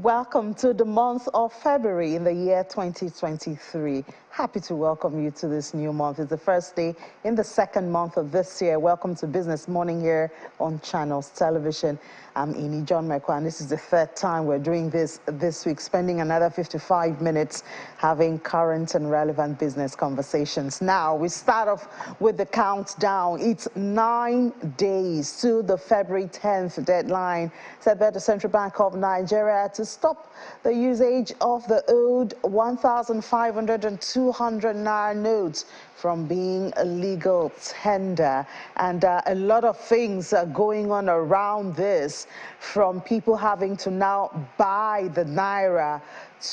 Welcome to the month of February in the year 2023. Happy to welcome you to this new month. It's the first day in the second month of this year. Welcome to Business Morning here on Channels Television. I'm Ini John Mekwa, and this is the third time we're doing this week, spending another 55 minutes having current and relevant business conversations. Now, we start off with the countdown. It's 9 days to the February 10th deadline set by the Central Bank of Nigeria to stop the usage of the old 1,500 and 200 Naira notes from being a legal tender. And a lot of things are going on around this, from people having to now buy the Naira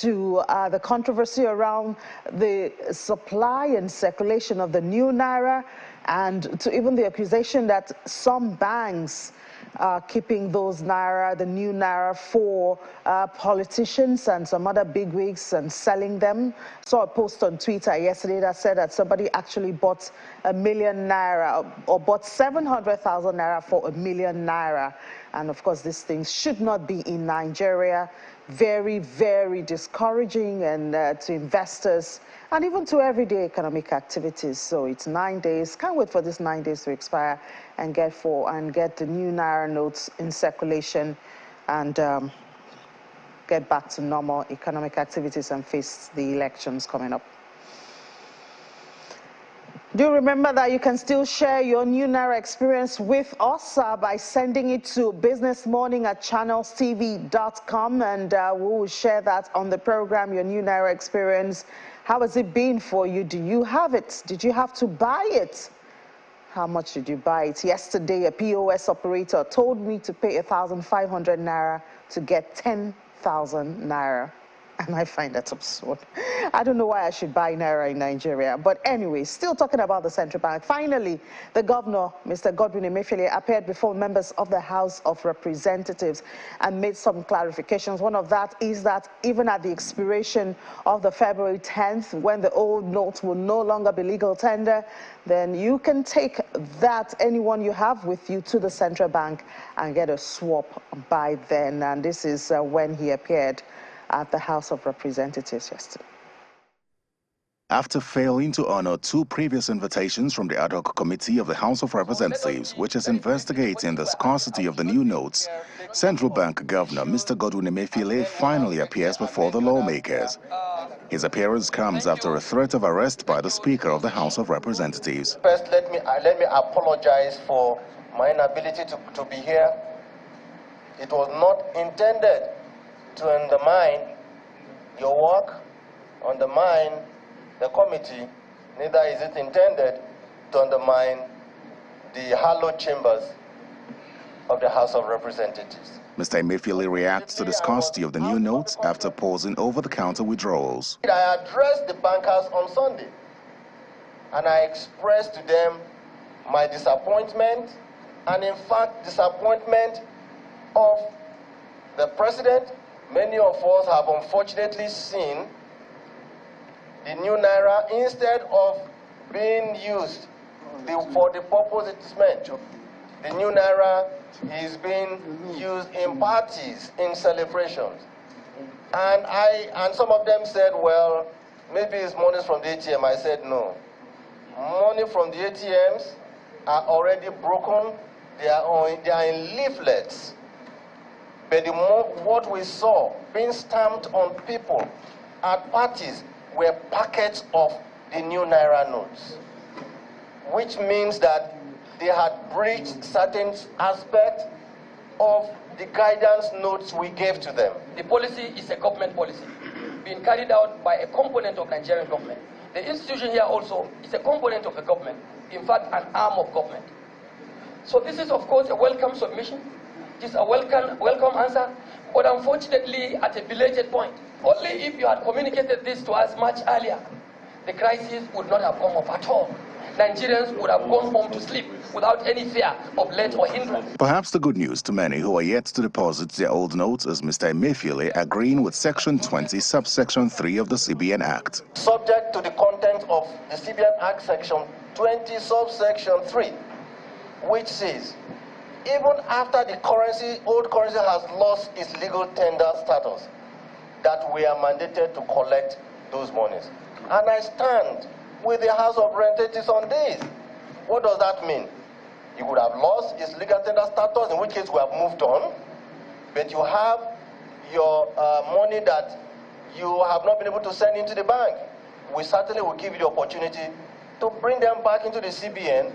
to the controversy around the supply and circulation of the new Naira, and to even the accusation that some banks are keeping those Naira, the new Naira, for politicians and some other bigwigs and selling them. Saw a post on Twitter yesterday that said that somebody actually bought 1 million Naira or bought 700,000 Naira for 1 million Naira. And of course, these things should not be in Nigeria. Very, very discouraging and to investors and even to everyday economic activities. So it's 9 days. Can't wait for this 9 days to expire and get the new Naira notes in circulation and get back to normal economic activities and face the elections coming up. Do remember that you can still share your new Naira experience with us by sending it to businessmorning@channelstv.com, and we will share that on the program, your new Naira experience. How has it been for you? Do you have it? Did you have to buy it? How much did you buy it? Yesterday, a POS operator told me to pay 1,500 Naira to get 10,000 Naira. And I find that absurd. I don't know why I should buy Naira in Nigeria. But anyway, still talking about the central bank. Finally, the governor, Mr. Godwin Emefiele, appeared before members of the House of Representatives and made some clarifications. One of that is that even at the expiration of the February 10th, when the old notes will no longer be legal tender, then you can take that, anyone you have with you, to the central bank and get a swap by then. And this is when he appeared at the House of Representatives yesterday. After failing to honor two previous invitations from the ad hoc committee of the House of Representatives, which is investigating the scarcity of the new notes, Central Bank Governor Mr. Godwin Emefiele finally appears before the lawmakers. His appearance comes after a threat of arrest by the Speaker of the House of Representatives. First, let me apologize for my inability to be here. It was not intended to undermine your work, undermine the committee, neither is it intended to undermine the hallowed chambers of the House of Representatives. Mr. Emefiele reacts to the scarcity of the new notes after pausing over-the-counter withdrawals. I addressed the bankers on Sunday, and I expressed to them my disappointment, and in fact, disappointment of the President. Many of us have unfortunately seen the new Naira, instead of being used for the purpose it is meant. The new Naira is being used in parties, in celebrations. And some of them said, well, maybe it's money from the ATM. I said, no. Money from the ATMs are already broken. They are in leaflets. But what we saw being stamped on people at parties were packets of the new Naira notes, which means that they had breached certain aspects of the guidance notes we gave to them. The policy is a government policy being carried out by a component of Nigerian government. The institution here also is a component of the government, in fact, an arm of government. So this is, of course, a welcome submission. It is a welcome answer, but unfortunately at a belated point. Only if you had communicated this to us much earlier, the crisis would not have come up at all. Nigerians would have gone home to sleep without any fear of let or hindrance. Perhaps the good news to many who are yet to deposit their old notes is Mr. Emefiele agreeing with Section 20, subsection 3 of the CBN Act. Subject to the content of the CBN Act, Section 20, subsection 3, which says, even after the old currency has lost its legal tender status, that we are mandated to collect those monies. And I stand with the House of Representatives on this. What does that mean? You would have lost its legal tender status, in which case we have moved on, but you have your money that you have not been able to send into the bank. We certainly will give you the opportunity to bring them back into the CBN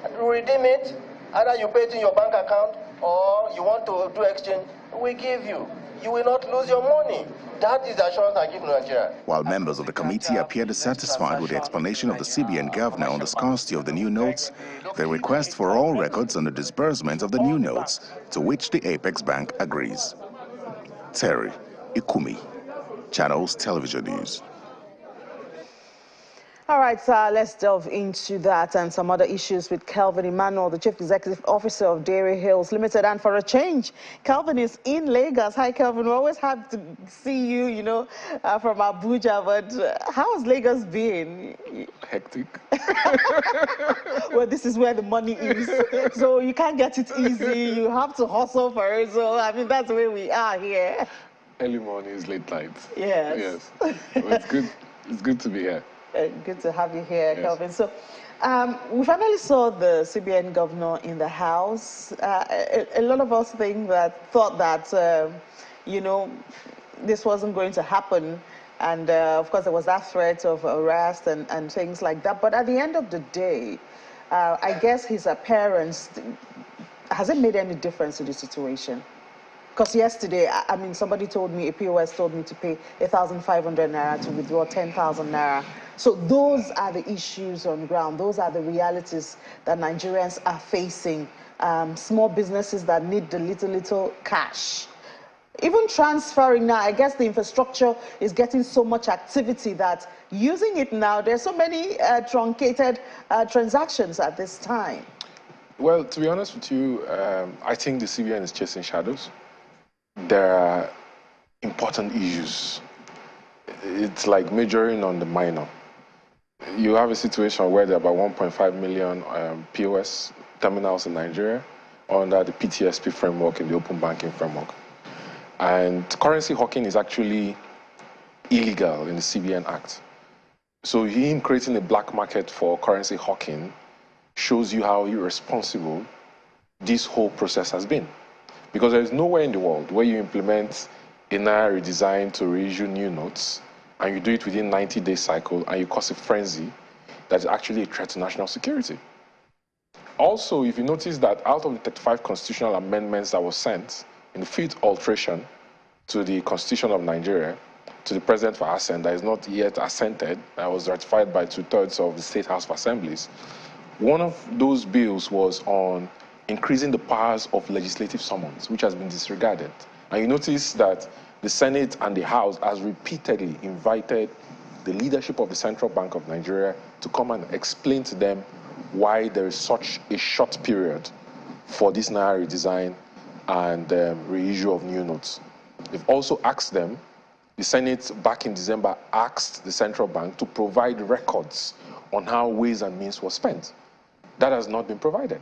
and redeem it. Either you pay it in your bank account or you want to do exchange, we give you. You will not lose your money. That is the assurance I give to Nigeria. While members of the committee appeared dissatisfied with the explanation of the CBN governor on the scarcity of the new notes, they request for all records on the disbursement of the new notes, to which the Apex Bank agrees. Terry Ikumi, Channels Television News. All right, let's delve into that and some other issues with Kelvin Emmanuel, the Chief Executive Officer of Dairy Hills Limited. And for a change, Kelvin is in Lagos. Hi, Kelvin. We always have to see you, you know, from Abuja. But how has Lagos been? Hectic. Well, this is where the money is. So you can't get it easy. You have to hustle for it. So, I mean, that's where we are here. Early mornings, late nights. Yes. Yes. Well, it's good. It's good to be here. Good to have you here, Yes. Kelvin. So, we finally saw the CBN governor in the House. A lot of us thought that, you know, this wasn't going to happen. And, of course, there was that threat of arrest and things like that. But at the end of the day, I guess his appearance, has it made any difference to the situation? Because yesterday, I mean, somebody told me, a POS told me to pay 1,500 Naira to withdraw 10,000 Naira. So those are the issues on ground. Those are the realities that Nigerians are facing. Small businesses that need the little cash. Even transferring now, I guess the infrastructure is getting so much activity that using it now, there's so many truncated transactions at this time. Well, to be honest with you, I think the CBN is chasing shadows. There are important issues. It's like majoring on the minor. You have a situation where there are about 1.5 million POS terminals in Nigeria under the PTSP framework and the open banking framework. And currency hawking is actually illegal in the CBN Act. So him creating a black market for currency hawking shows you how irresponsible this whole process has been. Because there is nowhere in the world where you implement a Naira redesign to reissue new notes, and you do it within 90-day cycle, and you cause a frenzy that is actually a threat to national security. Also, if you notice that out of the 35 constitutional amendments that were sent in the 5th alteration to the Constitution of Nigeria, to the President for assent, that is not yet assented, that was ratified by 2/3 of the State House of Assemblies, one of those bills was on increasing the powers of legislative summons, which has been disregarded. And you notice that the Senate and the House has repeatedly invited the leadership of the Central Bank of Nigeria to come and explain to them why there is such a short period for this Naira redesign and reissue of new notes. They've also asked them, the Senate back in December asked the Central Bank to provide records on how ways and means were spent. That has not been provided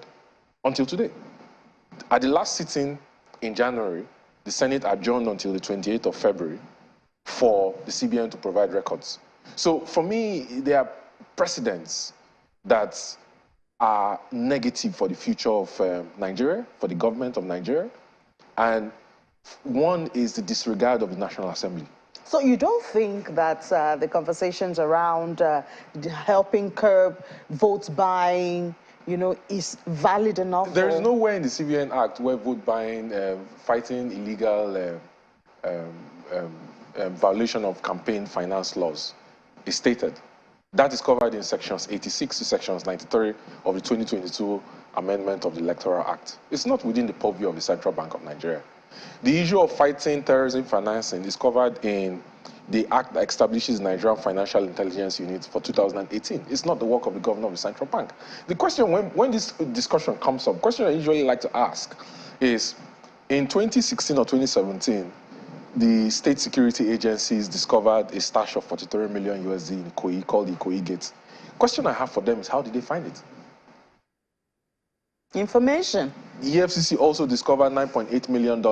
until today. At the last sitting in January, the Senate adjourned until the 28th of February for the CBN to provide records. So for me, there are precedents that are negative for the future of Nigeria, for the government of Nigeria. And one is the disregard of the National Assembly. So you don't think that the conversations around helping curb vote buying, you know, is valid enough? There is nowhere in the CBN Act where vote buying, fighting illegal violation of campaign finance laws is stated. That is covered in sections 86 to sections 93 of the 2022 amendment of the Electoral Act. It's not within the purview of the Central Bank of Nigeria. The issue of fighting terrorism financing is covered in the act that establishes Nigerian Financial Intelligence Unit for 2018. It's not the work of the governor of the Central Bank. The question, when this discussion comes up, the question I usually like to ask is, in 2016 or 2017, the state security agencies discovered a stash of 43 million USD in Ikoyi called the Ikoyi Gate. The question I have for them is, how did they find it? Information. The EFCC also discovered $9.8 million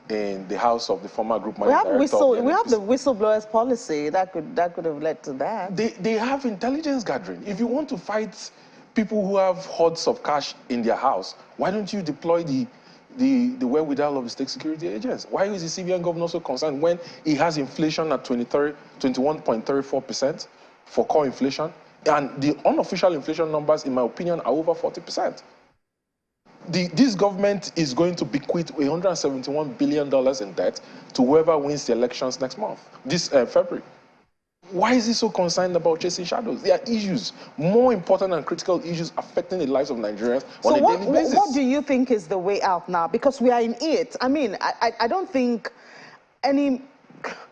in the house of the former group We managing have director of the we have the NNPC. whistleblowers policy that could have led to that. They have intelligence gathering. If you want to fight people who have hordes of cash in their house, why don't you deploy the wherewithal of the state security agents? Why is the CBN governor so concerned when he has inflation at 21.34% for core inflation? And the unofficial inflation numbers, in my opinion, are over 40%. This government is going to bequeath $171 billion in debt to whoever wins the elections next month, this February. Why is he so concerned about chasing shadows? There are issues, more important and critical issues affecting the lives of Nigerians on a daily basis. What do you think is the way out now? Because we are in it. I mean, I don't think any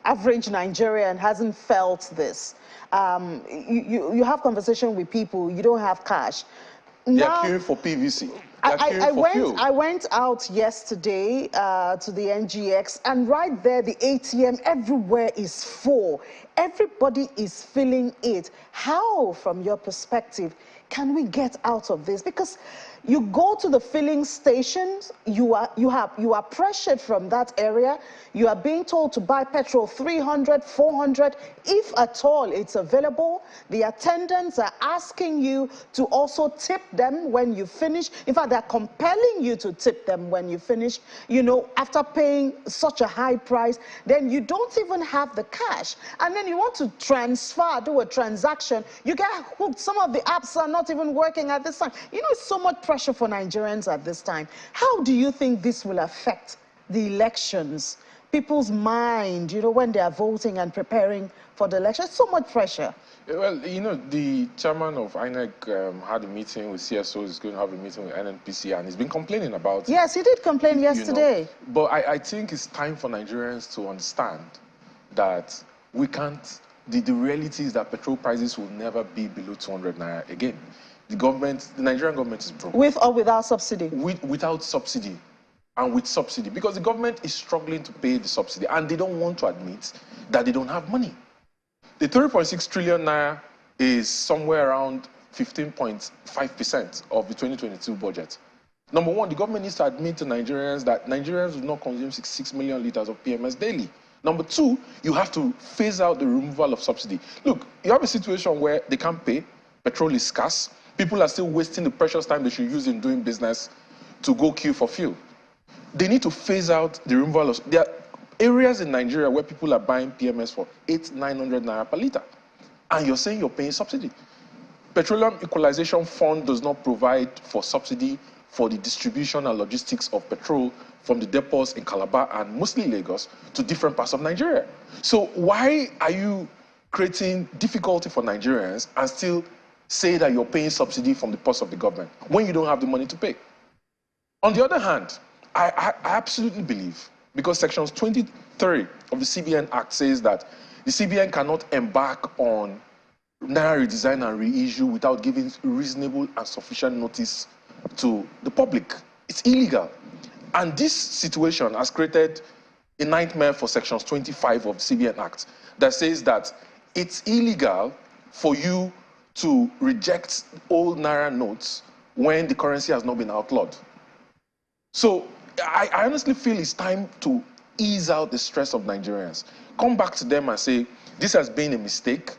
average Nigerian hasn't felt this. You have conversation with people, you don't have cash. They're queuing for PVC. I went out yesterday to the NGX, and right there, the ATM everywhere is full. Everybody is feeling it. How, from your perspective, can we get out of this? Because you go to the filling stations, you are pressured from that area. You are being told to buy petrol 300, 400, if at all it's available. The attendants are asking you to also tip them when you finish. In fact, they're compelling you to tip them when you finish. You know, after paying such a high price, then you don't even have the cash. And then you want to do a transaction, you get hooked. Some of the apps are not even working at this time. You know, it's so much pressure for Nigerians at this time. How do you think this will affect the elections? People's mind, you know, when they are voting and preparing for the election, so much pressure. Well, you know, the chairman of INEC had a meeting with CSO, he's going to have a meeting with NNPC, and he's been complaining about it. Yes, he did complain yesterday. Know, but I think it's time for Nigerians to understand that we can't, the reality is that petrol prices will never be below 200 Naira again. The Nigerian government is broke. With or without subsidy? Without subsidy. And with subsidy, because the government is struggling to pay the subsidy, and they don't want to admit that they don't have money. The 3.6 trillion Naira is somewhere around 15.5% of the 2022 budget. Number one, the government needs to admit to Nigerians that Nigerians do not consume 66 million liters of PMS daily. Number two, you have to phase out the removal of subsidy. Look, you have a situation where they can't pay, petrol is scarce, people are still wasting the precious time they should use in doing business to go queue for fuel. They need to phase out the removal of... There are areas in Nigeria where people are buying PMS for 800-900 Naira per liter. And you're saying you're paying subsidy. Petroleum Equalization Fund does not provide for subsidy for the distribution and logistics of petrol from the depots in Calabar and mostly Lagos to different parts of Nigeria. So why are you creating difficulty for Nigerians and still say that you're paying subsidy from the purse of the government when you don't have the money to pay? On the other hand, I absolutely believe, because Sections 23 of the CBN Act says that the CBN cannot embark on Naira redesign and reissue without giving reasonable and sufficient notice to the public. It's illegal. And this situation has created a nightmare for Sections 25 of the CBN Act that says that it's illegal for you to reject old Naira notes when the currency has not been outlawed. So I honestly feel it's time to ease out the stress of Nigerians. Come back to them and say, this has been a mistake,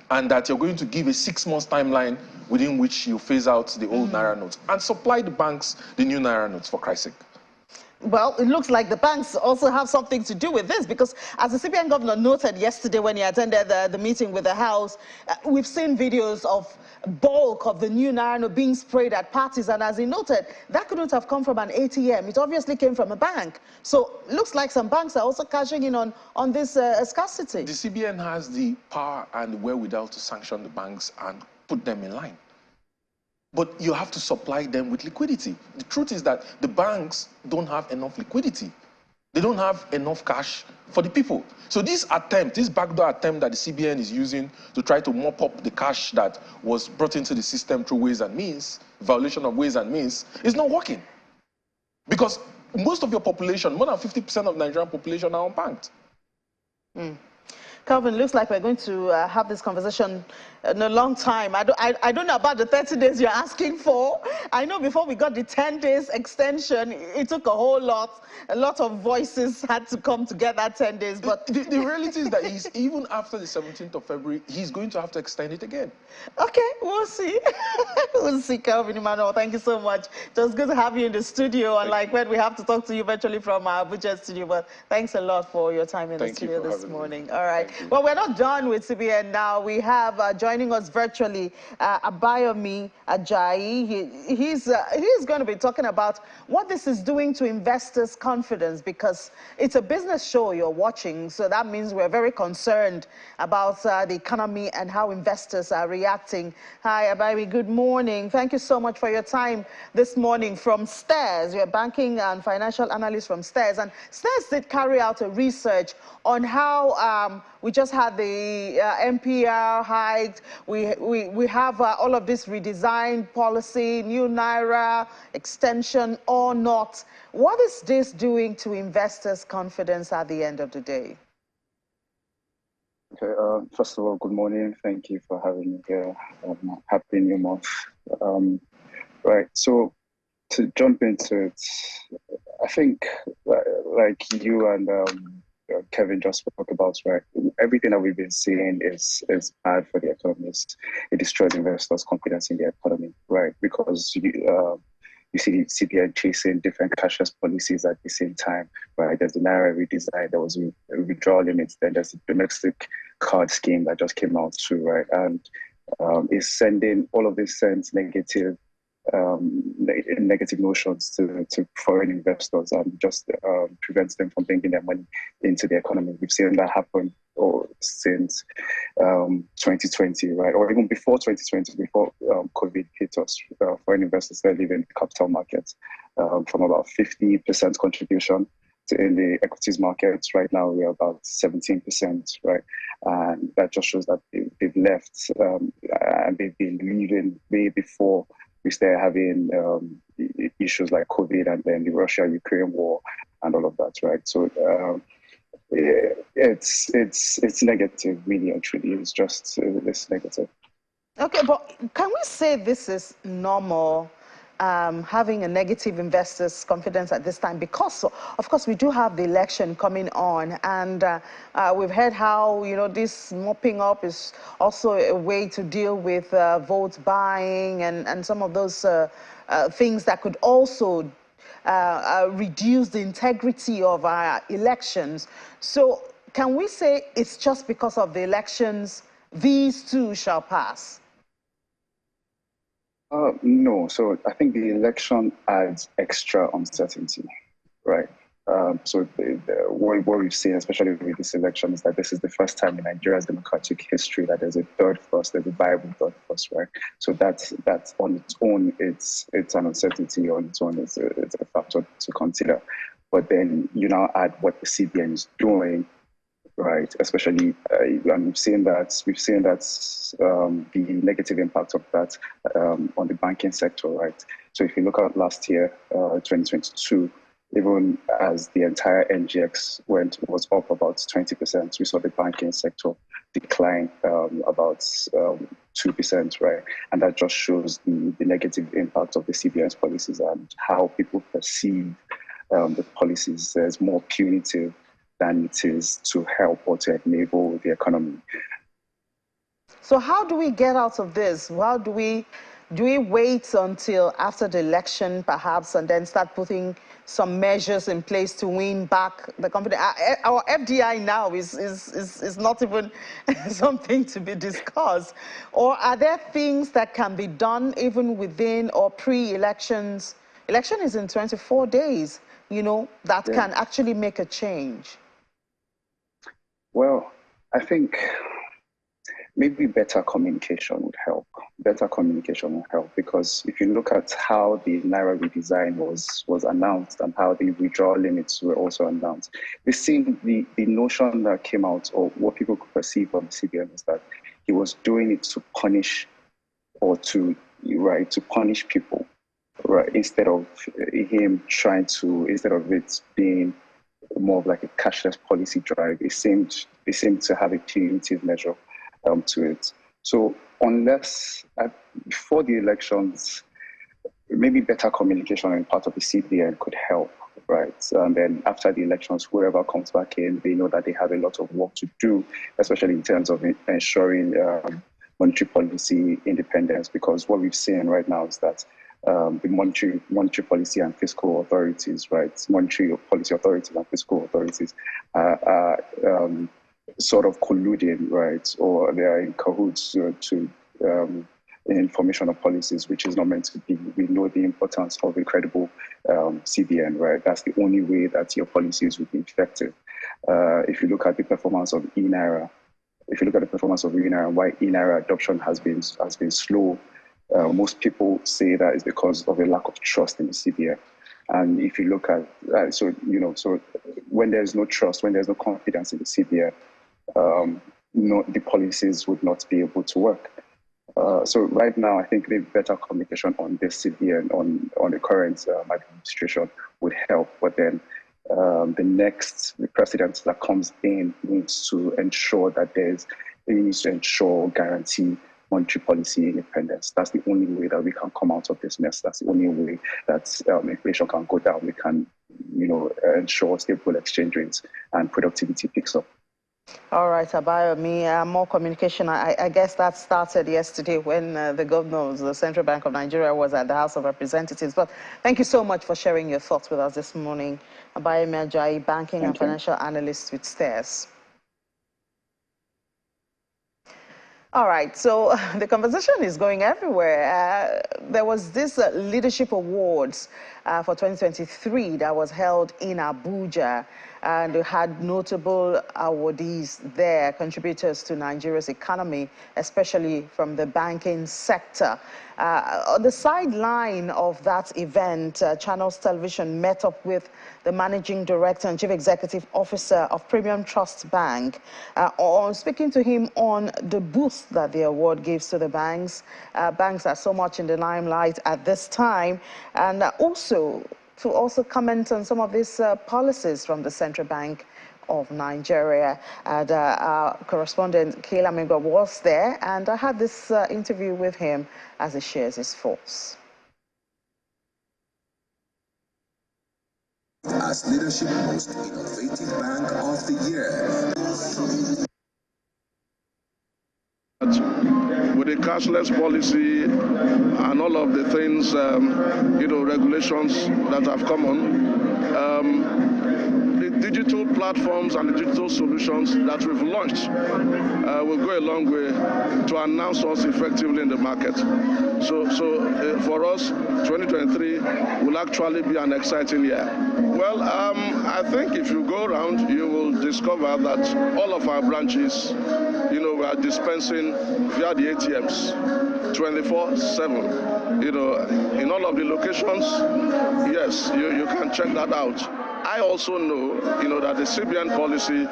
and that you're going to give a 6-month timeline within which you phase out the old Naira notes and supply the banks the new Naira notes, for Christ's sake. Well, it looks like the banks also have something to do with this, because as the CBN governor noted yesterday when he attended the meeting with the House, we've seen videos of bulk of the new Naira note being sprayed at parties, and as he noted, that couldn't have come from an ATM. It obviously came from a bank. So it looks like some banks are also cashing in on this scarcity. The CBN has the power and the wherewithal to sanction the banks and put them in line. But you have to supply them with liquidity. The truth is that the banks don't have enough liquidity. They don't have enough cash for the people. So this attempt, this backdoor attempt that the CBN is using to try to mop up the cash that was brought into the system through ways and means, violation of ways and means, is not working. Because most of your population, more than 50% of Nigerian population are unbanked. Calvin, looks like we're going to have this conversation in a long time. I don't know about the 30 days you're asking for. I know before we got the 10 days extension, it took a whole lot. A lot of voices had to come together 10 days. But the reality is that even after the 17th of February, he's going to have to extend it again. Okay, we'll see. We'll see, Kelvin Emmanuel. Thank you so much. It was good to have you in the studio. Unlike when we have to talk to you virtually from our Abuja studio. But thanks a lot for your time in the studio this morning. All right. Well, we're not done with CBN now. We have joining us virtually Abayomi Ajayi. He's going to be talking about what this is doing to investors' confidence, because it's a business show you're watching. So that means we're very concerned about the economy and how investors are reacting. Hi, Abayomi. Good morning. Thank you so much for your time this morning from STARS. You're a banking and financial analyst from STARS. And STARS did carry out a research on how we just had the MPR hiked. We have all of this redesigned policy, new Naira, extension or not. What is this doing to investors' confidence at the end of the day? Okay, first of all, good morning. Thank you for having me here. Happy New Month. Right, so to jump into it, I think like you and Kevin just spoke about, right? Everything that we've been seeing is bad for the economists. It destroys investors' confidence in the economy, right? Because you see the CBN chasing different cashless policies at the same time, right? There's the Naira redesign, there was a withdrawal limits, then there's the domestic card scheme that just came out too, right? And it's sending all of this sends negative notions to foreign investors and just prevents them from bringing their money into the economy. We've seen that happen since 2020, right? Or even before 2020, before COVID hit us, foreign investors started leaving the capital markets from about 50% contribution in the equities markets. Right now, we're about 17%, right? And that just shows that they've left and they've been leaving way before we started having issues like COVID and then the Russia-Ukraine war and all of that, right? So it's negative, really and truly. It's just it's negative. Okay, but can we say this is normal? Having a negative investors' confidence at this time, because of course we do have the election coming on, and we've heard how this mopping up is also a way to deal with vote buying and some of those things that could also reduce the integrity of our elections. So can we say it's just because of the elections these two shall pass? No, so I think the election adds extra uncertainty, right? So what we've seen, especially with this election, is that this is the first time in Nigeria's democratic history that there's a third first, there's a viable third first, right? So that's on its own, it's an uncertainty on its own, it's a factor to consider. But then you now add what the CBN is doing, right? Especially, and we've seen that the negative impact of that on the banking sector, right? So if you look at last year, 2022, even as the entire NGX was up about 20%, we saw the banking sector decline about 2%, right? And that just shows the negative impact of the CBN's policies and how people perceive the policies as more punitive than it is to help or to enable the economy. So how do we get out of this? How do we wait until after the election, perhaps, and then start putting some measures in place to win back the confidence? Our FDI now is not even something to be discussed. Or are there things that can be done even within or pre-elections? Election is in 24 days, that can actually make a change. Well, I think maybe better communication would help. Better communication would help, because if you look at how the Naira redesign was announced and how the withdrawal limits were also announced, the notion that came out, or what people could perceive from the CBN, is that he was doing it to punish punish people, right? Instead of it being more of like a cashless policy drive, it seemed to have a punitive measure to it. So unless before the elections, maybe better communication on part of the CBN could help, right? And then after the elections, whoever comes back in, they know that they have a lot of work to do, especially in terms of ensuring monetary policy independence, because what we've seen right now is that the monetary policy and fiscal authorities, right? Monetary policy authorities and fiscal authorities are sort of colluding, right? Or they are in cahoots to information of policies, which is not meant to be. We know the importance of a credible CBN, right? That's the only way that your policies will be effective. If you look at the performance of Naira, why Naira adoption has been slow, most people say that is because of a lack of trust in the CBN. And if you look at so when there's no trust, when there's no confidence in the CBN, the policies would not be able to work. So right now, I think the better communication on this CBN, on the current administration would help. But then the president that comes in needs to ensure that guarantee monetary policy independence. That's the only way that we can come out of this mess. That's the only way that inflation can go down. We can, ensure stable exchange rates and productivity picks up. All right, Abayomi, more communication. I guess that started yesterday when the governor of the Central Bank of Nigeria was at the House of Representatives. But thank you so much for sharing your thoughts with us this morning. Abayomi Ajayi, banking and financial analyst with STAIRS. All right, so the conversation is going everywhere. There was this Leadership Awards for 2023 that was held in Abuja, and they had notable awardees there, contributors to Nigeria's economy, especially from the banking sector. On the sideline of that event, Channels Television met up with the Managing Director and Chief Executive Officer of Premium Trust Bank, on speaking to him on the boost that the award gives to the banks. Banks are so much in the limelight at this time, and also comment on some of these policies from the Central Bank of Nigeria. And our correspondent Kayla Mingwa was there, and I had this interview with him as he shares his thoughts. As Leadership Most Innovative Bank of the Year. With the cashless policy and all of the things, regulations that have come on, the digital platforms and the digital solutions that we've launched will go a long way to announce us effectively in the market. So for us, 2023 will actually be an exciting year. Well, I think if you go around, you will discover that all of our branches, we are dispensing via the ATMs 24/7. In all of the locations, yes, you can check that out. I also know, that the CBN policy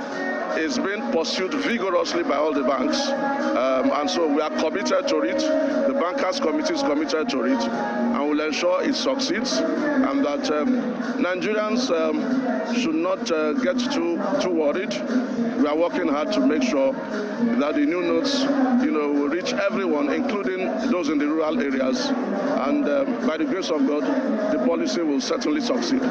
is being pursued vigorously by all the banks, and so we are committed to it. The Bankers Committee is committed to it, and will ensure it succeeds, and that Nigerians should not get too worried. We are working hard to make sure that the new notes, will reach everyone, including those in the rural areas, and by the grace of God, the policy will certainly succeed.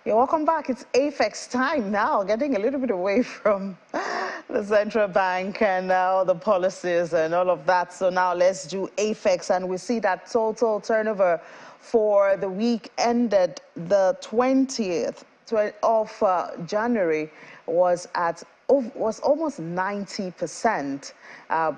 Yeah, welcome back. It's AFEX time now, getting a little bit away from the central bank and all the policies and all of that. So now let's do AFEX, and we see that total turnover for the week ended the 20th of January was almost 90%,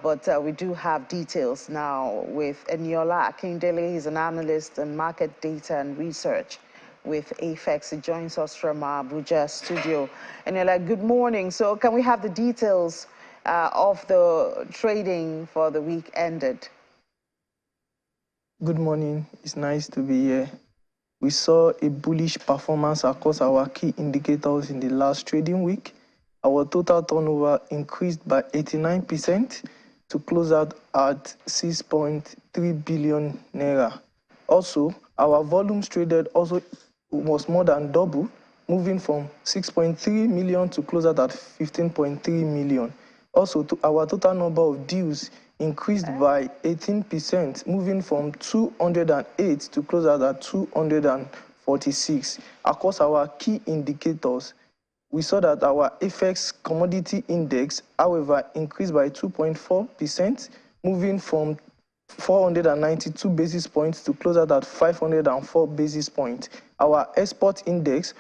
but we do have details now with Eniola Akindele. He's an analyst in market data and research with AFEX. He joins us from our Abuja studio. Eniola, good morning. So can we have the details of the trading for the week ended? Good morning. It's nice to be here. We saw a bullish performance across our key indicators in the last trading week. Our total turnover increased by 89% to close out at 6.3 billion naira. Also, our volumes traded also was more than double, moving from 6.3 million to close out at 15.3 million. Also, our total number of deals increased by 18%, moving from 208 to close out at 246. Across our key indicators, we saw that our FX commodity index, however, increased by 2.4%, moving from 492 basis points to close out at 504 basis points. Our export index,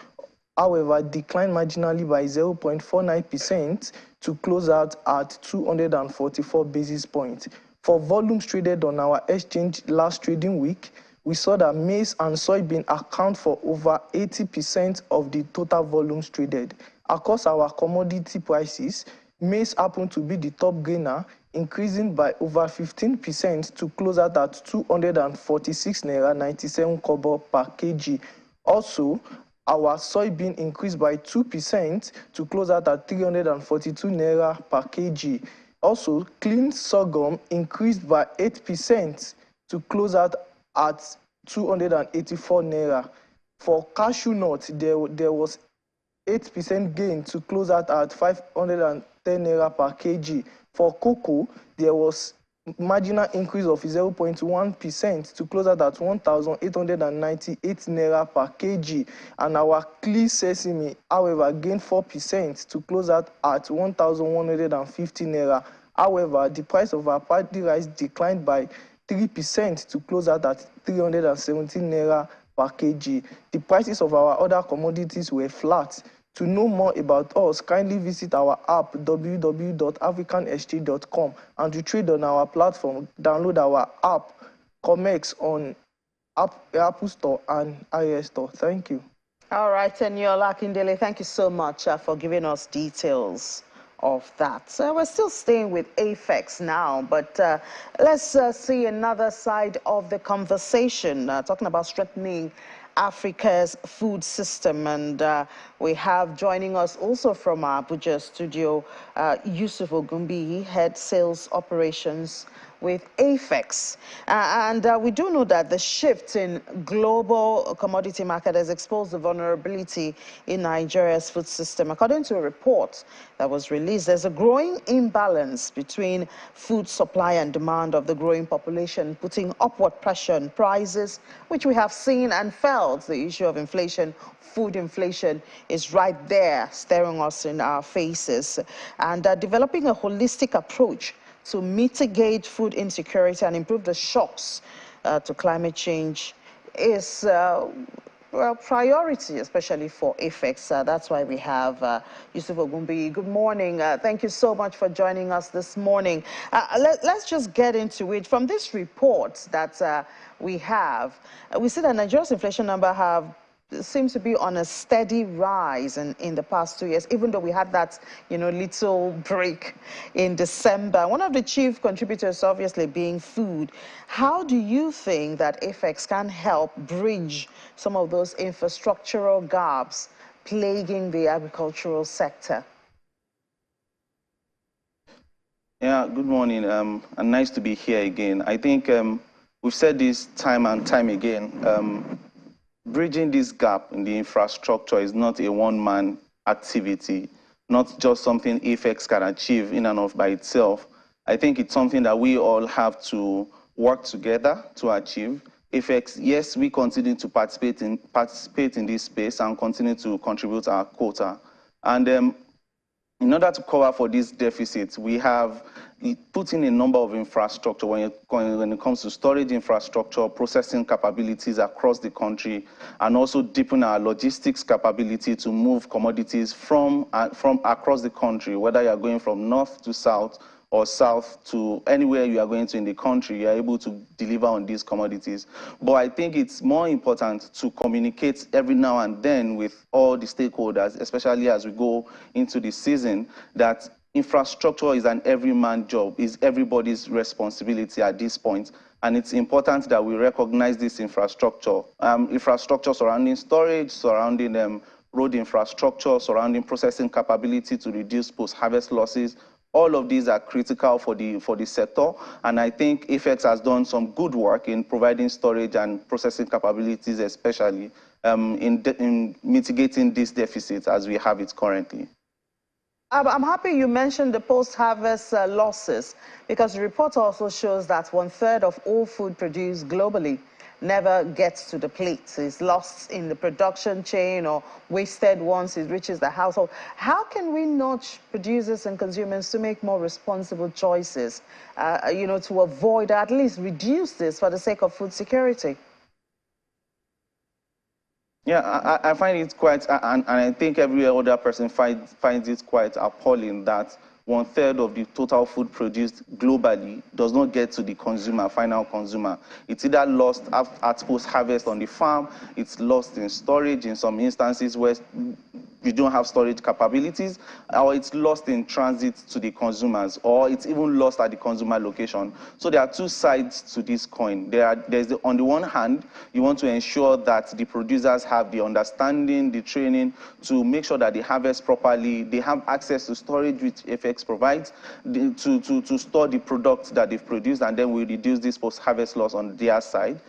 however, declined marginally by 0.49% to close out at 244 basis points. For volumes traded on our exchange last trading week, we saw that maize and soybean account for over 80% of the total volumes traded. Across our commodity prices, maize happened to be the top gainer, increasing by over 15% to close out at 246 naira 97 kobo per kg. Also, our soybean increased by 2% to close out at 342 naira per kg. Also, clean sorghum increased by 8% to close out at 284 naira. For cashew nut, there was 8% gain to close out at 510 naira per kg. For cocoa, there was marginal increase of 0.1% to close out at 1,898 naira per kg. And our clean sesame, however, gained 4% to close out at 1,150 naira. However, the price of our paddy rice declined by 3% to close out at 317 naira per kg. The prices of our other commodities were flat. To know more about us, kindly visit our app www.africanexchange.com, and to trade on our platform, download our app COMEX on Apple Store and iOS Store. Thank you. All right, Eniola Akindele, thank you so much for giving us details of that. So we're still staying with AFEX now, but let's see another side of the conversation, talking about strengthening Africa's food system. And we have joining us also from our Abuja studio, Yusuf Ogumbi. He heads sales operations with AFEX. And we do know that the shift in global commodity market has exposed the vulnerability in Nigeria's food system. According to a report that was released, there's a growing imbalance between food supply and demand of the growing population, putting upward pressure on prices, which we have seen and felt. The issue of inflation, food inflation, is right there staring us in our faces. And developing a holistic approach to mitigate food insecurity and improve the shocks to climate change is a priority, especially for AFEX. That's why we have Yusuf Ogumbi. Good morning. Thank you so much for joining us this morning. Let's just get into it. From this report that we have, we see that Nigeria's inflation number seems to be on a steady rise in the past 2 years, even though we had that, little break in December. One of the chief contributors, obviously, being food. How do you think that AFEX can help bridge some of those infrastructural gaps plaguing the agricultural sector? Yeah, good morning, and nice to be here again. I think we've said this time and time again. Bridging this gap in the infrastructure is not a one-man activity, not just something AFEX can achieve in and of by itself. I think it's something that we all have to work together to achieve. AFEX, yes, we continue to participate in this space and continue to contribute our quota. And in order to cover for this deficit, we have put in a number of infrastructure when it comes to storage infrastructure, processing capabilities across the country, and also deepen our logistics capability to move commodities from across the country, whether you're going from north to south or south to anywhere you are going to in the country, you are able to deliver on these commodities. But I think it's more important to communicate every now and then with all the stakeholders, especially as we go into the season, that infrastructure is an everyman job, is everybody's responsibility at this point. And it's important that we recognize this infrastructure, infrastructure surrounding storage, surrounding road infrastructure, surrounding processing capability to reduce post-harvest losses, All of these are critical for the sector, and I think AFEX has done some good work in providing storage and processing capabilities, especially in mitigating these deficits as we have it currently. I'm happy you mentioned the post-harvest losses, because the report also shows that 1/3 of all food produced globally never gets to the plate. It's lost in the production chain or wasted once it reaches the household. How can we nudge producers and consumers to make more responsible choices, to avoid or at least reduce this for the sake of food security? Yeah, I find it quite, and I think every other person finds it quite appalling that 1/3 of the total food produced globally does not get to the consumer, final consumer. It's either lost at post-harvest on the farm, it's lost in storage in some instances where you don't have storage capabilities, or it's lost in transit to the consumers, or it's even lost at the consumer location. So there are two sides to this coin. On the one hand, you want to ensure that the producers have the understanding, the training to make sure that they harvest properly, they have access to storage which AFEX provides, to store the products that they've produced, and then we reduce this post-harvest loss on their side.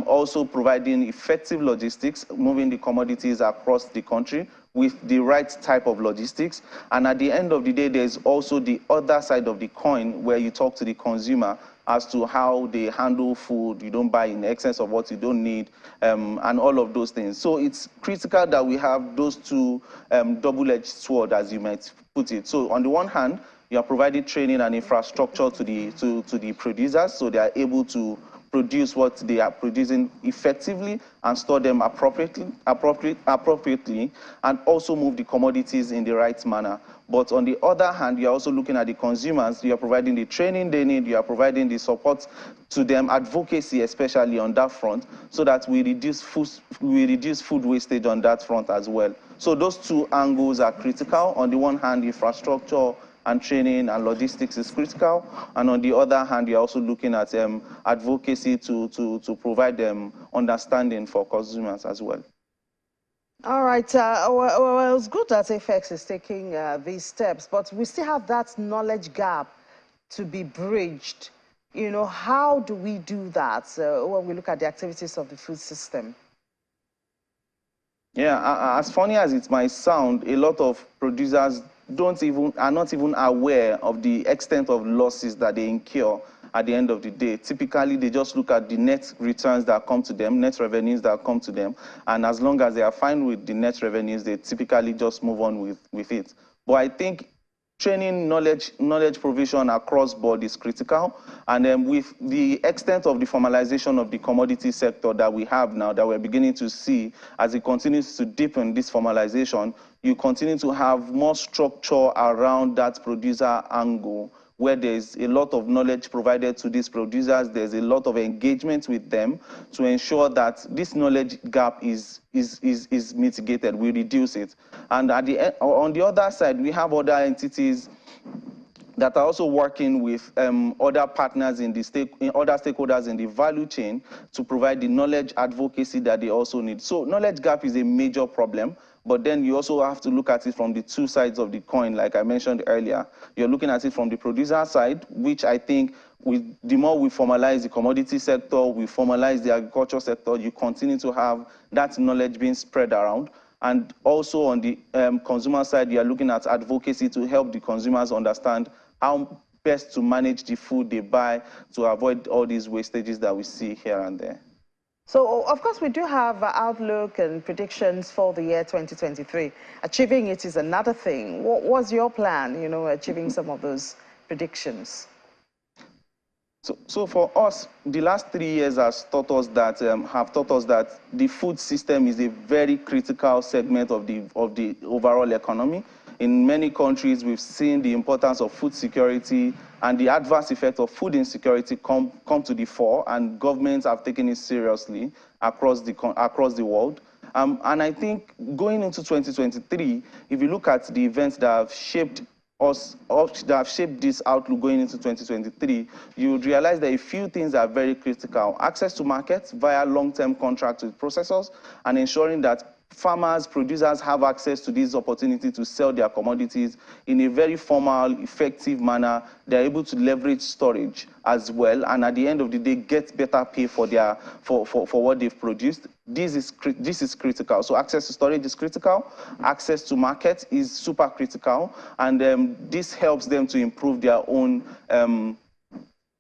Also providing effective logistics, moving the commodities across the country with the right type of logistics. And at the end of the day, there's also the other side of the coin where you talk to the consumer as to how they handle food. You don't buy in excess of what you don't need, and all of those things. So it's critical that we have those two double-edged sword, as you might put it. So on the one hand, you are providing training and infrastructure to the producers so they are able to produce what they are producing effectively and store them appropriately, and also move the commodities in the right manner. But on the other hand, you're also looking at the consumers. You're providing the training they need, you are providing the support to them, advocacy especially on that front, so that we reduce food wastage on that front as well. So those two angles are critical. On the one hand, infrastructure and training and logistics is critical, and on the other hand, you're also looking at advocacy to provide understanding for consumers as well. All right. Well, it's good that AFEX is taking these steps, but we still have that knowledge gap to be bridged. How do we do that when we look at the activities of the food system? Yeah, as funny as it might sound, a lot of producers are not even aware of the extent of losses that they incur at the end of the day. Typically, they just look at the net returns that come to them, net revenues that come to them, and as long as they are fine with the net revenues, they typically just move on with it. But I think training, knowledge provision across board is critical, and with the extent of the formalization of the commodity sector that we have now, that we're beginning to see as it continues to deepen this formalization, you continue to have more structure around that producer angle, where there's a lot of knowledge provided to these producers, there's a lot of engagement with them to ensure that this knowledge gap is mitigated, we reduce it. And on the other side, we have other entities that are also working with other partners other stakeholders in the value chain to provide the knowledge advocacy that they also need. So knowledge gap is a major problem, but then you also have to look at it from the two sides of the coin, like I mentioned earlier. You're looking at it from the producer side, which I think the more we formalize the commodity sector, we formalize the agriculture sector, you continue to have that knowledge being spread around. And also on the consumer side, you are looking at advocacy to help the consumers understand how best to manage the food they buy to avoid all these wastages that we see here and there. So, of course, we do have outlook and predictions for the year 2023. Achieving it is another thing. What was your plan, achieving some of those predictions? So for us, the last 3 years have taught us that the food system is a very critical segment of the overall economy. In many countries, we've seen the importance of food security and the adverse effect of food insecurity come to the fore, and governments have taken it seriously across the world. And I think going into 2023, if you look at the events that have shaped this outlook going into 2023, you would realize that a few things are very critical. Access to markets via long-term contracts with processors, and ensuring that farmers, producers have access to this opportunity to sell their commodities in a very formal, effective manner. They're able to leverage storage as well, and at the end of the day, get better pay for their for what they've produced. This is critical. So access to storage is critical. Access to market is super critical, and this helps them to improve their own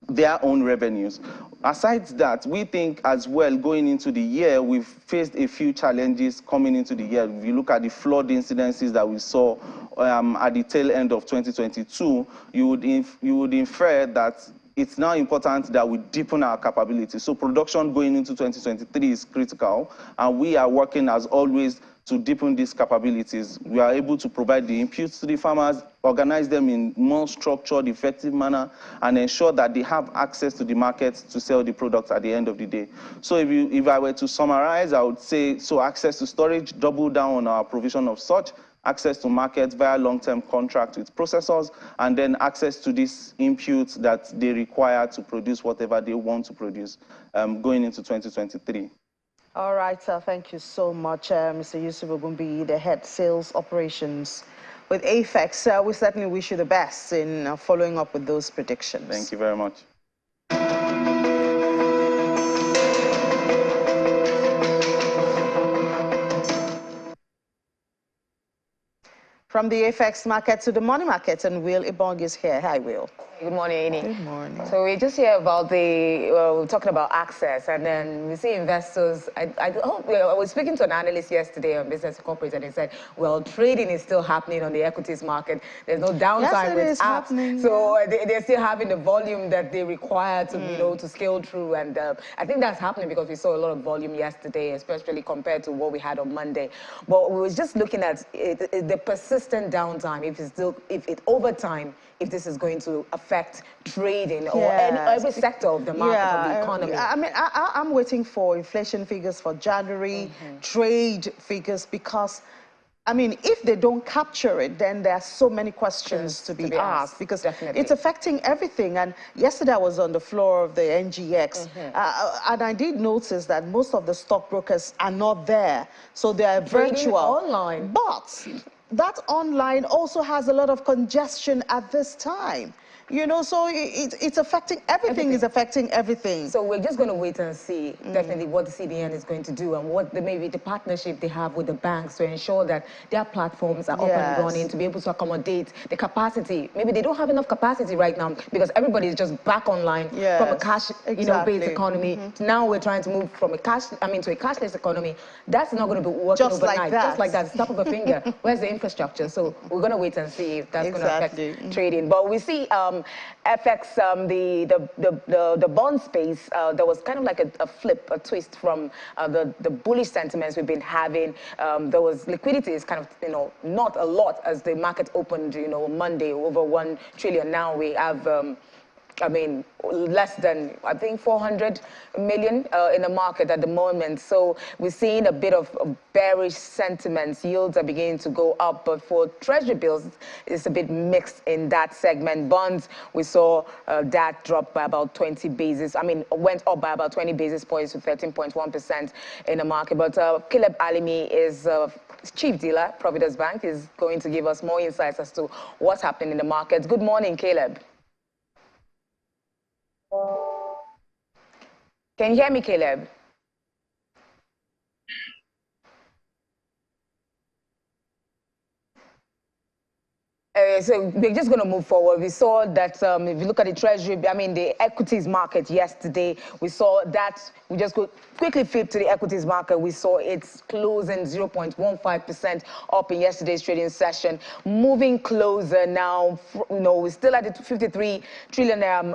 revenues. Aside that, we think as well, going into the year, we've faced a few challenges coming into the year. If you look at the flood incidences that we saw at the tail end of 2022, you would infer that it's now important that we deepen our capability. So production going into 2023 is critical, and we are working as always to deepen these capabilities. We are able to provide the inputs to the farmers, organize them in more structured, effective manner, and ensure that they have access to the market to sell the products at the end of the day. So if I were to summarize, I would say, so access to storage, double down on our provision of such, access to markets via long-term contracts with processors, and then access to these inputs that they require to produce whatever they want to produce going into 2023. All right, thank you so much, Mr. Yusuf Ogunbi, the head sales operations with AFEX. We certainly wish you the best in following up with those predictions. Thank you very much. From the AFEX market to the money market, and Will Ibong is here. Hi, Will. Good morning, Amy. Good morning. So we just hear about we're talking about access, and then we see investors. I was speaking to an analyst yesterday on Business Corporate, and he said, well, trading is still happening on the equities market. There's no downside with apps. So they're still having the volume that they require to, to scale through. And I think that's happening because we saw a lot of volume yesterday, especially compared to what we had on Monday. But we was just looking at the persistent downtime, over time, if this is going to affect trading or every sector of the market, of the economy. I mean, I'm waiting for inflation figures for January, trade figures, because, I mean, if they don't capture it, then there are so many questions to be asked, because it's affecting everything. And yesterday I was on the floor of the NGX, and I did notice that most of the stockbrokers are not there. So they are virtual. Online. But that online also has a lot of congestion at this time. So it's affecting everything. Is affecting everything. So we're just going to wait and see definitely what the CBN is going to do, and what maybe the partnership they have with the banks to ensure that their platforms are up and running to be able to accommodate the capacity. Maybe they don't have enough capacity right now because everybody is just back online from a cash, based economy. Now we're trying to move from a to a cashless economy. That's not going to be working just overnight. Like that. Just like that, snap of a finger. Where's the infrastructure? So we're going to wait and see if that's going to affect trading. But we see FX, the bond space, there was kind of like a twist from the bullish sentiments we've been having. There was liquidity is kind of, not a lot as the market opened, Monday, over 1 trillion. Now we have, less than, I think, 400 million in the market at the moment. So we're seeing a bit of bearish sentiments. Yields are beginning to go up, but for treasury bills, it's a bit mixed in that segment. Bonds, we saw that drop by about 20 basis. Went up by about 20 basis points to 13.1% in the market. But Caleb Alimi is chief dealer, Providence Bank, is going to give us more insights as to what's happening in the market. Good morning, Caleb. Can you hear me, Caleb? So we're just going to move forward. We saw that if you look at the treasury, the equities market yesterday, we saw that, we just go quickly flip to the equities market. We saw it's closing 0.15% up in yesterday's trading session. Moving closer now, we're still at the 53 trillion,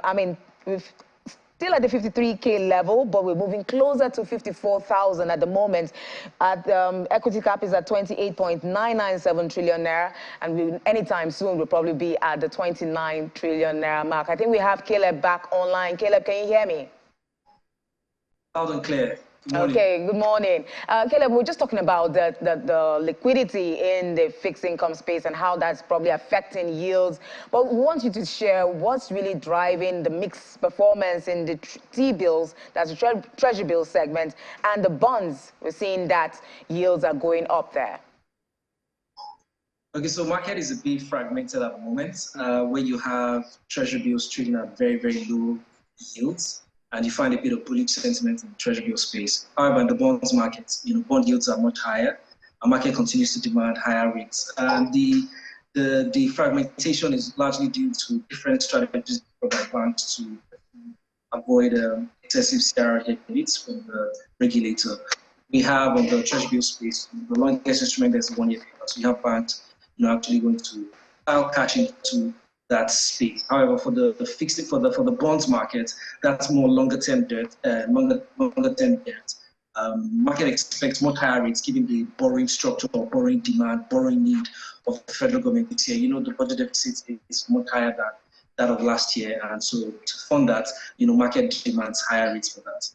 we've still at the 53K level, but we're moving closer to 54,000 at the moment. Equity cap is at 28.997 trillion naira, and anytime soon we'll probably be at the 29 trillion naira mark. I think we have Caleb back online. Caleb, can you hear me? Loud and clear. Okay, good morning. Caleb, we're just talking about the liquidity in the fixed income space and how that's probably affecting yields. But we want you to share what's really driving the mixed performance in the T-bills, that's the treasury bill segment, and the bonds. We're seeing that yields are going up there. Okay, so market is a bit fragmented at the moment, where you have treasury bills trading at very, very low yields, and you find a bit of bullish sentiment in the treasury bill space. However, in the bonds market, bond yields are much higher. Our market continues to demand higher rates. And the fragmentation is largely due to different strategies by banks to avoid excessive CRR rates from the regulator. We have on the treasury bill space, the longest instrument is 1 year paper. So you have banks actually going to file cash into that space. However, for the fixed for the bonds market, that's more longer term debt. Market expects much higher rates given the borrowing structure or borrowing demand, borrowing need of the federal government this year. The budget deficit is much higher than that of last year, and so to fund that, market demands higher rates for that.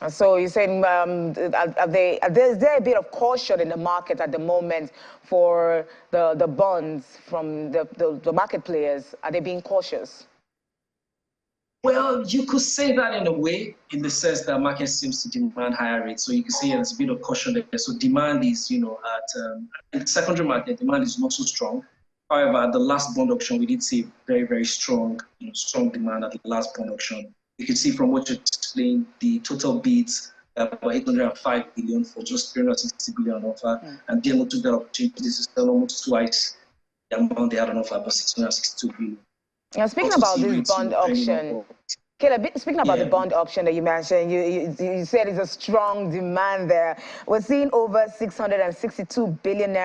So you're saying, is there a bit of caution in the market at the moment for the bonds from the market players? Are they being cautious? Well, you could say that in a way, in the sense that market seems to demand higher rates. So you could say there's a bit of caution there. So demand is, in the secondary market, demand is not so strong. However, at the last bond auction, we did see very, very strong, strong demand at the last bond auction. You can see from what you explained, the total bids about 805 billion for just 360 billion offer, and DMO took that opportunity to sell almost twice the amount they had on offer, about 662 billion. Now, speaking about this bond auction, Caleb, speaking about the bond auction that you mentioned, you said it's a strong demand there. We're seeing over 662 billion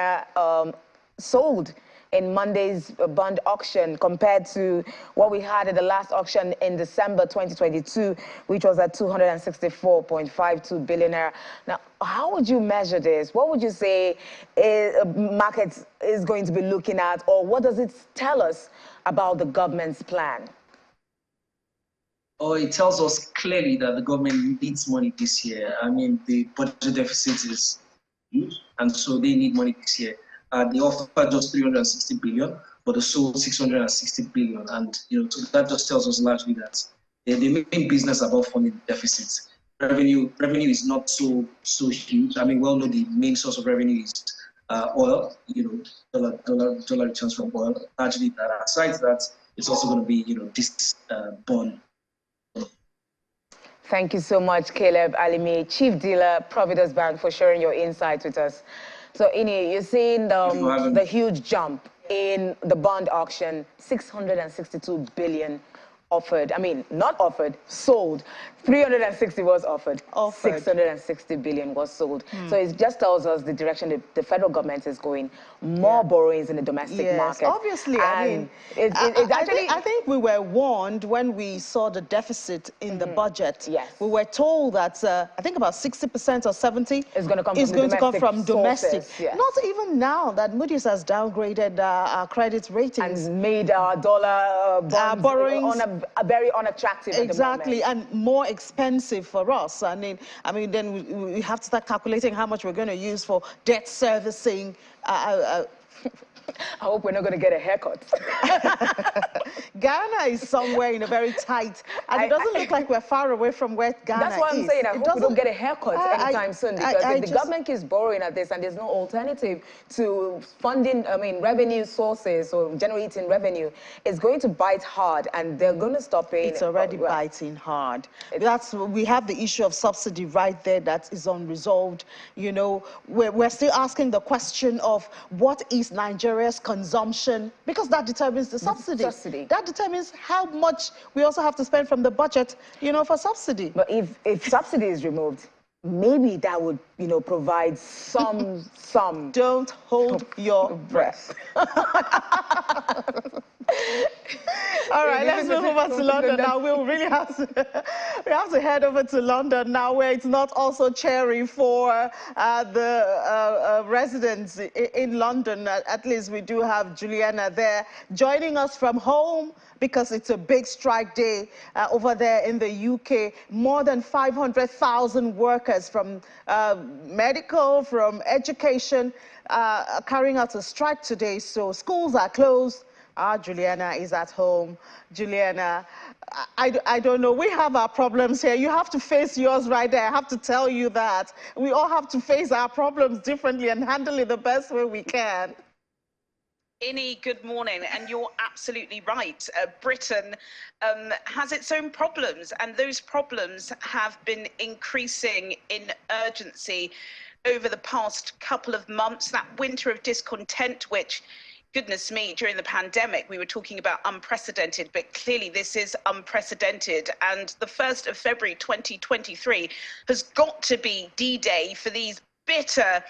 sold in Monday's bond auction compared to what we had at the last auction in December 2022, which was at 264.52 billion naira. Now, how would you measure this? What would you say market is going to be looking at, or what does it tell us about the government's plan? Oh, it tells us clearly that the government needs money this year. I mean, the budget deficit is huge, and so they need money this year. They offered just 360 billion, but they sold 660 billion. And so that just tells us largely that they're making business about funding deficits. Revenue is not so huge. I mean, we all know the main source of revenue is oil. Dollar returns from oil. Largely that. Aside that, it's also going to be this bond. Thank you so much, Caleb Alimi, Chief Dealer, Providence Bank, for sharing your insights with us. So, Ini, you're seeing the huge jump in the bond auction, 662 billion offered. I mean, not offered, sold. 360 was offered. 660 billion was sold. So it just tells us the direction the federal government is going. More borrowings in the domestic market. Obviously. I mean, I think we were warned when we saw the deficit in the budget. Yes. We were told that I think about 60% or 70% is going to come from domestic. Yes. Not even now that Moody's has downgraded our credit ratings and made our dollar bonds borrowings very unattractive. Exactly, and more expensive for us. I mean, then we have to start calculating how much we're going to use for debt servicing. I hope we're not going to get a haircut. Ghana is somewhere in a very tight, and it doesn't look like we're far away from where Ghana is. That's what I'm saying. I hope we don't get a haircut anytime soon, because if the government keeps borrowing at this and there's no alternative to funding, revenue sources or generating revenue, it's going to bite hard, and they're going to stop paying. It's already biting hard. We have the issue of subsidy right there that is unresolved. We're still asking the question of what is Nigeria's consumption, because that determines the subsidy. That determines how much we also have to spend from the budget, for subsidy. But if subsidy is removed, maybe that would, provide some. Don't hold your breath. All right, let's move over to London now. We'll really have to We have to head over to London now, where it's not also cheery for the residents in London. At least we do have Juliana there joining us from home, because it's a big strike day over there in the UK. More than 500,000 workers from medical, from education, carrying out a strike today. So schools are closed. Juliana is at home. Juliana, I don't know. We have our problems here. You have to face yours right there. I have to tell you that. We all have to face our problems differently and handle it the best way we can. Inni, good morning, and you're absolutely right. Britain has its own problems, and those problems have been increasing in urgency over the past couple of months. That winter of discontent, which, goodness me, during the pandemic, we were talking about unprecedented, but clearly this is unprecedented. And the 1st of February 2023 has got to be D-Day for these bitter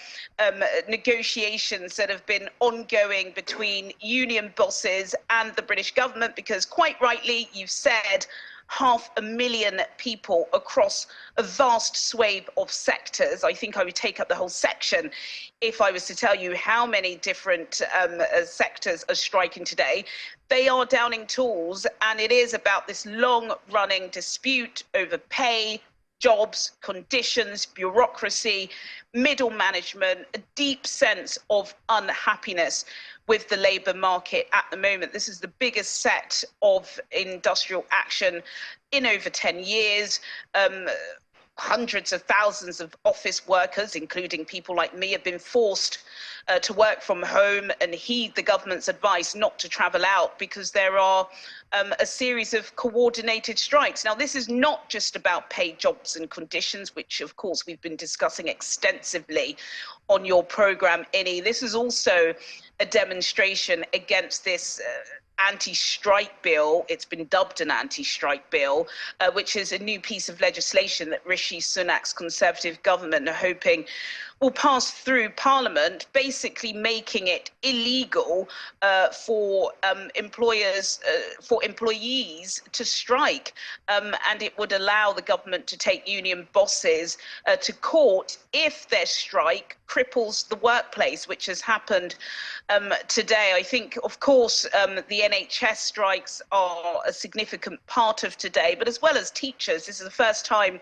negotiations that have been ongoing between union bosses and the British government, because quite rightly, you've said, 500,000 people across a vast swathe of sectors. I think I would take up the whole section if I was to tell you how many different sectors are striking today. They are downing tools, and it is about this long-running dispute over pay, jobs, conditions, bureaucracy, middle management, a deep sense of unhappiness with the labour market at the moment. This is the biggest set of industrial action in over 10 years. Hundreds of thousands of office workers, including people like me, have been forced to work from home and heed the government's advice not to travel out, because there are a series of coordinated strikes. Now, this is not just about pay, jobs and conditions, which of course we've been discussing extensively on your programme, Inni. This is also a demonstration against this anti-strike bill. It's been dubbed an anti-strike bill, which is a new piece of legislation that Rishi Sunak's Conservative government are hoping will pass through Parliament, basically making it illegal for employees to strike, and it would allow the government to take union bosses to court if their strike cripples the workplace, which has happened today. I think, of course, the NHS strikes are a significant part of today, but as well as teachers. This is the first time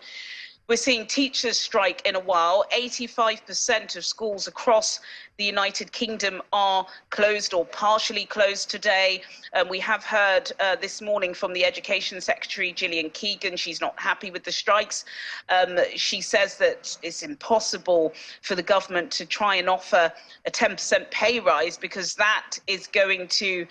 we're seeing teachers strike in a while. 85% of schools across the United Kingdom are closed or partially closed today. We have heard this morning from the Education Secretary, Gillian Keegan. She's not happy with the strikes. She says that it's impossible for the government to try and offer a 10% pay rise, because that is going to,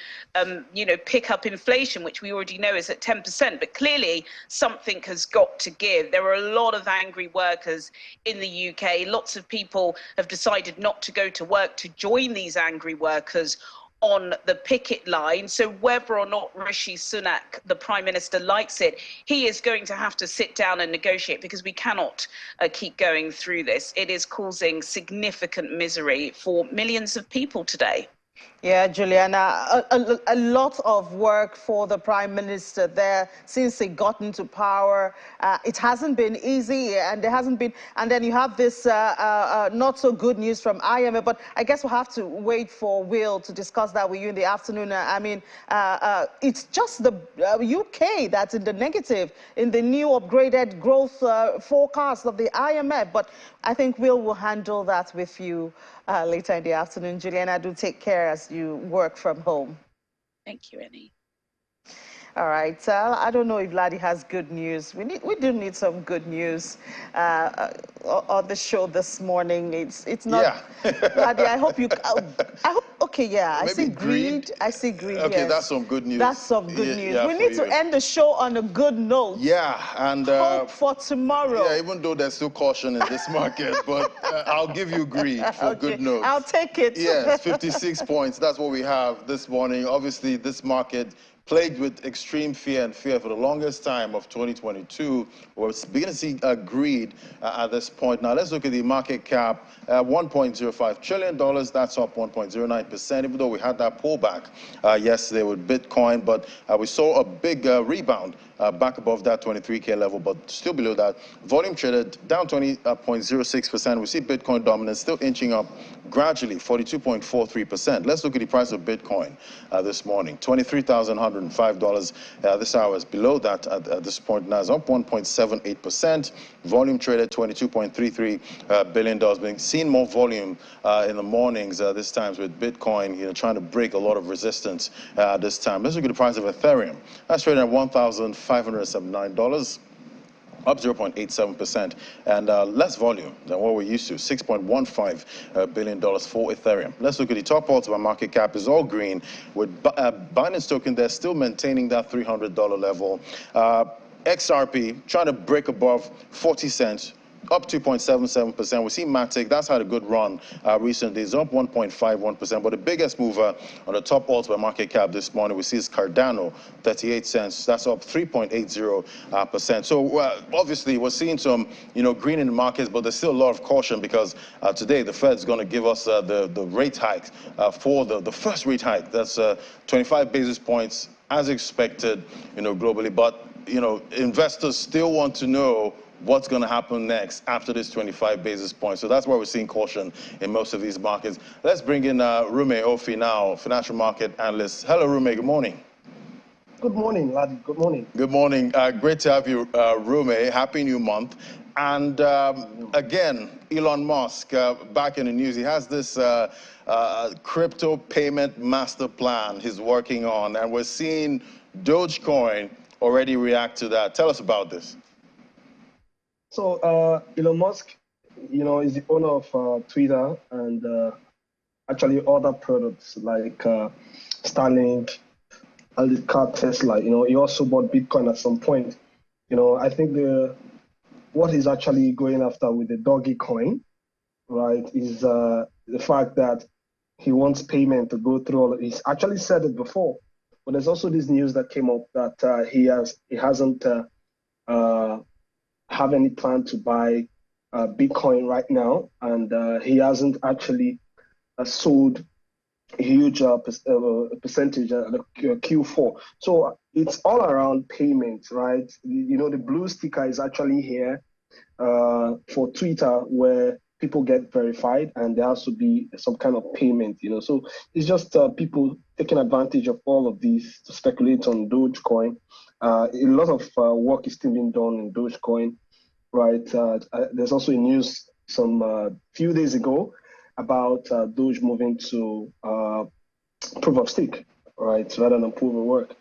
pick up inflation, which we already know is at 10%. But clearly, something has got to give. There are a lot of angry workers in the UK. Lots of people have decided not to go to work to join these angry workers on the picket line. So whether or not Rishi Sunak, the Prime Minister, likes it, he is going to have to sit down and negotiate, because we cannot keep going through this. It is causing significant misery for millions of people today. Yeah, Juliana, a lot of work for the Prime Minister there since he got into power. It hasn't been easy, and there hasn't been, and then you have this not so good news from IMF, but I guess we'll have to wait for Will to discuss that with you in the afternoon. It's just the UK that's in the negative in the new upgraded growth forecast of the IMF, but I think Will handle that with you later in the afternoon. Juliana, do take care as you work from home. Thank you, Inni. All right, I don't know if Ladi has good news. We do need some good news on the show this morning. It's not. Yeah. Ladi, I hope you. I hope. Okay, yeah. I see greed. I see greed. Okay, yes. That's some good news. That's some good news. Yeah, we need to end the show on a good note. Yeah, and hope for tomorrow. Yeah, even though there's still caution in this market, but I'll give you greed for okay. Good notes. I'll take it. Yes, 56 points. That's what we have this morning. Obviously, this market plagued with extreme fear for the longest time of 2022. We're beginning to see greed at this point. Now, let's look at the market cap. $1.05 trillion, that's up 1.09%, even though we had that pullback yesterday with Bitcoin. But we saw a big rebound back above that 23K level, but still below that. Volume traded down 20.06%. We see Bitcoin dominance still inching up gradually, 42.43%. Let's look at the price of Bitcoin this morning, $23,105. This hour is below that at this point. Now it's up 1.78%. Volume traded $22.33 billion. Being seen more volume in the mornings this time with Bitcoin, trying to break a lot of resistance this time. Let's look at the price of Ethereum. That's trading at $1,579. Up 0.87%, and less volume than what we're used to, $6.15 billion for Ethereum. Let's look at the top odds by market cap. Is all green, with Binance token there still maintaining that $300 level. XRP trying to break above 40 cents. Up 2.77%. We see Matic, that's had a good run recently. It's up 1.51%. But the biggest mover on the top odds by market cap this morning, we see is Cardano, 38 cents. That's up 3.80%. So obviously, we're seeing some, green in the markets, but there's still a lot of caution because today the Fed's going to give us the rate hike for the first rate hike. That's 25 basis points as expected, globally. But investors still want to know what's going to happen next after this 25 basis points. So that's why we're seeing caution in most of these markets. Let's bring in Rume Ofi now, financial market analyst. Hello, Rume. Good morning. Good morning, Ladi. Good morning. Good morning. Great to have you, Rume. Happy new month. And again, Elon Musk back in the news. He has this crypto payment master plan he's working on, and we're seeing Dogecoin already react to that. Tell us about this. So Elon Musk, is the owner of Twitter and actually other products like Starlink, and the car Tesla. He also bought Bitcoin at some point. I think what he's actually going after with the doggy coin, right, is the fact that he wants payment to go through all of. He's actually said it before, but there's also this news that came up that he hasn't have any plan to buy Bitcoin right now, and he hasn't actually sold a huge percentage Q4. So it's all around payments, right? The blue sticker is actually here for Twitter, where people get verified and there has to be some kind of payment, So it's just people taking advantage of all of these to speculate on Dogecoin. A lot of work is still being done in Dogecoin, right? There's also a news some few days ago about Doge moving to proof of stake, right, rather than proof of work.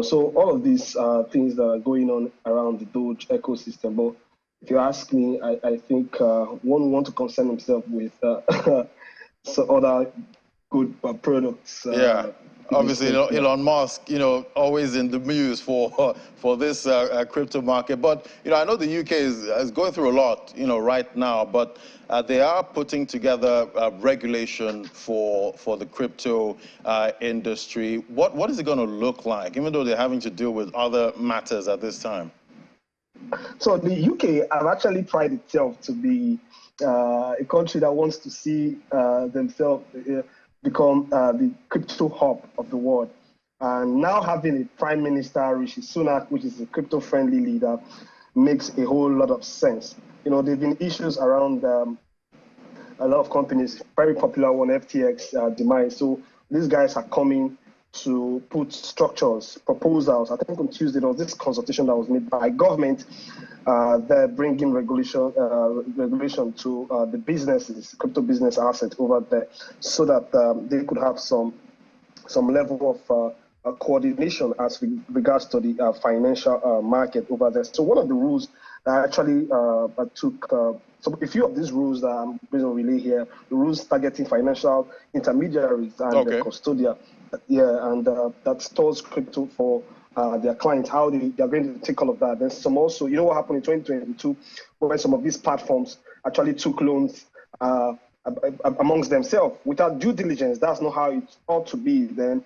So all of these things that are going on around the Doge ecosystem. But if you ask me, I think one want to concern himself with some other good products. Yeah. Obviously, Elon Musk, always in the news for this crypto market. But, I know the UK is going through a lot, right now, but they are putting together regulation for the crypto industry. What is it going to look like, even though they're having to deal with other matters at this time? So the UK have actually prided itself to be a country that wants to see themselves become the crypto hub of the world. And now having a prime minister, Rishi Sunak, which is a crypto-friendly leader, makes a whole lot of sense. There have been issues around a lot of companies, very popular one, FTX demise. So these guys are coming to put structures, proposals. I think on Tuesday there was this consultation that was made by government. They're bringing regulation to the businesses, crypto business assets over there, so that they could have some level of coordination as regards to the financial market over there. So one of the rules that actually took so a few of these rules that I'm going to relay here, the rules targeting financial intermediaries and the custodian, and that stores crypto for their clients, how they're going to take all of that. There's some also, what happened in 2022 when some of these platforms actually took loans amongst themselves without due diligence. That's not how it ought to be. Then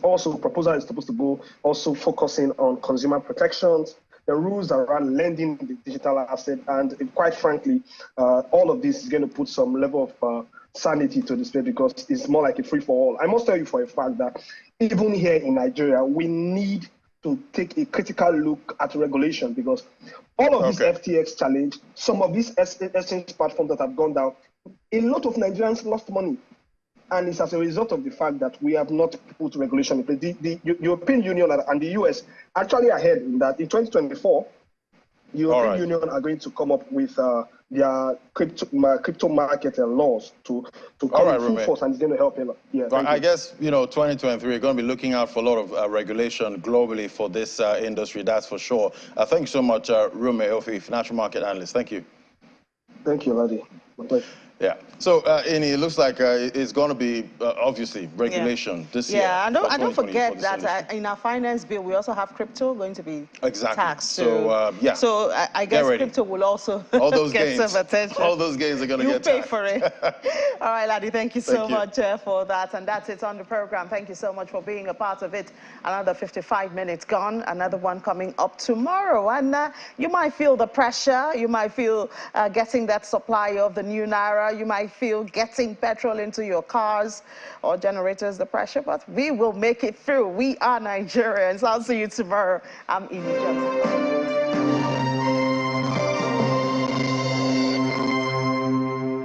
also proposal is supposed to go also focusing on consumer protections, the rules around lending the digital asset, and quite frankly, all of this is going to put some level of sanity to the space because it's more like a free-for-all. I must tell you for a fact that even here in Nigeria, we need to take a critical look at regulation because all of this FTX challenge, some of these exchange platforms that have gone down, a lot of Nigerians lost money. And it's as a result of the fact that we have not put regulation in place. The European Union and the US actually ahead in that in 2024, the European Union are going to come up with their crypto market laws to come in full force, and it's going to help a lot. Yeah, I guess, 2023, we're going to be looking out for a lot of regulation globally for this industry, that's for sure. Thank you so much, Rume Ofi, financial market analyst. Thank you. Thank you, Ladi. My pleasure. Yeah. So, Ini, it looks like it's going to be, obviously, regulation this year. Yeah, and don't forget that in our finance bill, we also have crypto going to be taxed. So, yeah. So, I guess crypto will also all those get gains, some attention. All those gains are going to get taxed. You pay taxed. for it. All right, Laddie, thank you so much for that. And that's it on the program. Thank you so much for being a part of it. Another 55 minutes gone. Another one coming up tomorrow. And you might feel the pressure. You might feel getting that supply of the new Naira. You might feel getting petrol into your cars or generators, the pressure, but we will make it through. We are Nigerians. I'll see you tomorrow. I'm Ini Johnson.